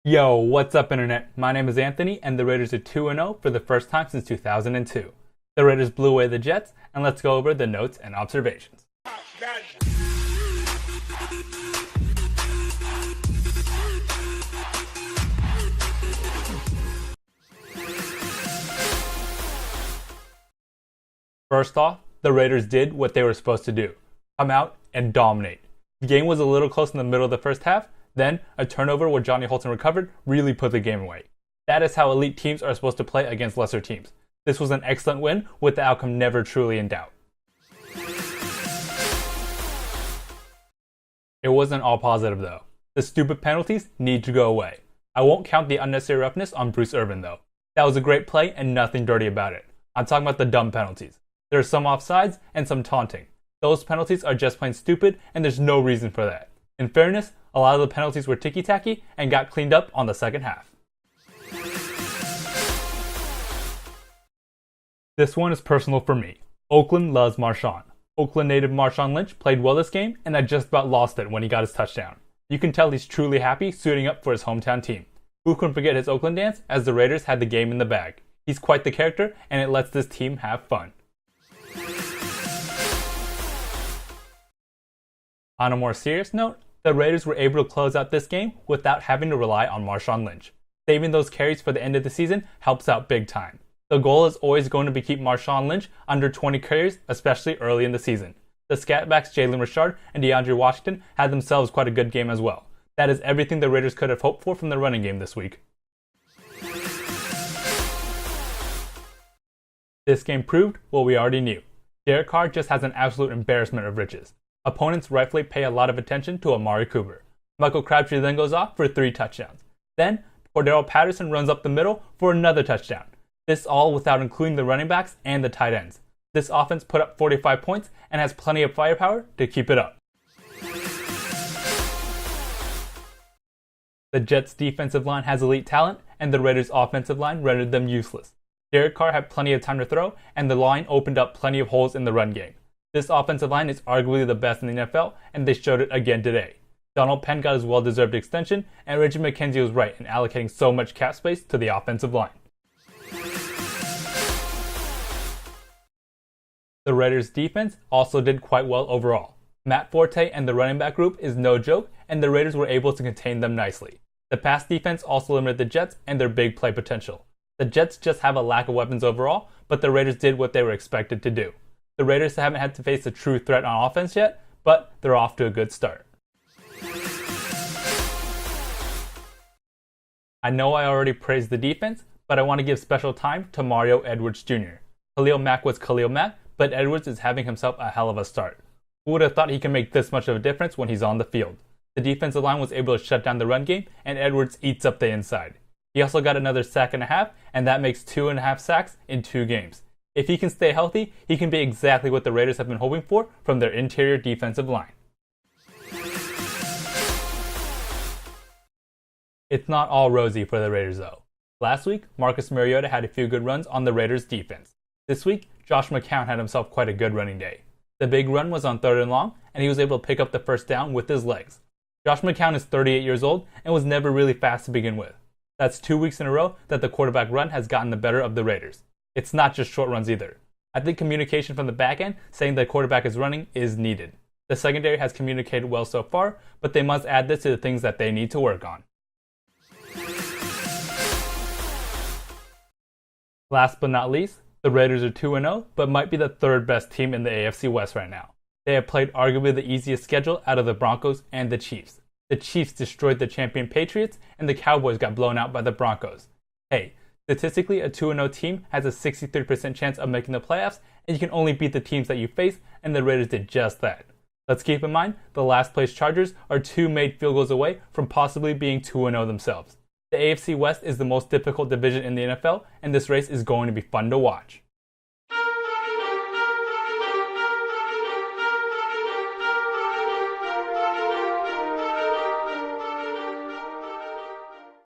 Yo, what's up internet? My name is Anthony and the Raiders are 2-0 for the first time since 2002. The Raiders blew away the Jets, and let's go over the notes and observations. First off, the Raiders did what they were supposed to do. Come out and dominate. The game was a little close in the middle of the first half, then a turnover where Johnny Holton recovered really put the game away. That is how elite teams are supposed to play against lesser teams. This was an excellent win with the outcome never truly in doubt. It wasn't all positive though. The stupid penalties need to go away. I won't count the unnecessary roughness on Bruce Irvin though. That was a great play and nothing dirty about it. I'm talking about the dumb penalties. There are some offsides and some taunting. Those penalties are just plain stupid and there's no reason for that. In fairness, a lot of the penalties were ticky-tacky and got cleaned up on the second half. This one is personal for me. Oakland loves Marshawn. Oakland native Marshawn Lynch played well this game and I just about lost it when he got his touchdown. You can tell he's truly happy suiting up for his hometown team. Who can forget his Oakland dance as the Raiders had the game in the bag? He's quite the character and it lets this team have fun. On a more serious note, the Raiders were able to close out this game without having to rely on Marshawn Lynch. Saving those carries for the end of the season helps out big time. The goal is always going to be keep Marshawn Lynch under 20 carries, especially early in the season. The scatbacks Jalen Richard and DeAndre Washington had themselves quite a good game as well. That is everything the Raiders could have hoped for from the running game this week. This game proved what we already knew. Derek Carr just has an absolute embarrassment of riches. Opponents rightfully pay a lot of attention to Amari Cooper. Michael Crabtree then goes off for 3 touchdowns. Then, Cordero Patterson runs up the middle for another touchdown. This all without including the running backs and the tight ends. This offense put up 45 points and has plenty of firepower to keep it up. The Jets' defensive line has elite talent, and the Raiders' offensive line rendered them useless. Derek Carr had plenty of time to throw, and the line opened up plenty of holes in the run game. This offensive line is arguably the best in the NFL, and they showed it again today. Donald Penn got his well-deserved extension, and Richard McKenzie was right in allocating so much cap space to the offensive line. The Raiders' defense also did quite well overall. Matt Forte and the running back group is no joke, and the Raiders were able to contain them nicely. The pass defense also limited the Jets and their big play potential. The Jets just have a lack of weapons overall, but the Raiders did what they were expected to do. The Raiders haven't had to face a true threat on offense yet, but they're off to a good start. I know I already praised the defense, but I want to give special time to Mario Edwards Jr. Khalil Mack was Khalil Mack, but Edwards is having himself a hell of a start. Who would have thought he can make this much of a difference when he's on the field? The defensive line was able to shut down the run game, and Edwards eats up the inside. He also got another sack and a half, and that makes 2.5 sacks in 2 games. If he can stay healthy, he can be exactly what the Raiders have been hoping for from their interior defensive line. It's not all rosy for the Raiders though. Last week, Marcus Mariota had a few good runs on the Raiders defense. This week, Josh McCown had himself quite a good running day. The big run was on 3rd and long, and he was able to pick up the first down with his legs. Josh McCown is 38 years old and was never really fast to begin with. That's 2 weeks in a row that the quarterback run has gotten the better of the Raiders. It's not just short runs either. I think communication from the back end saying the quarterback is running is needed. The secondary has communicated well so far, but they must add this to the things that they need to work on. Last but not least, the Raiders are 2-0, but might be the 3rd best team in the AFC West right now. They have played arguably the easiest schedule out of the Broncos and the Chiefs. The Chiefs destroyed the champion Patriots, and the Cowboys got blown out by the Broncos. Hey, statistically, a 2-0 team has a 63% chance of making the playoffs, and you can only beat the teams that you face, and the Raiders did just that. Let's keep in mind, the last place Chargers are 2 made field goals away from possibly being 2-0 themselves. The AFC West is the most difficult division in the NFL, and this race is going to be fun to watch.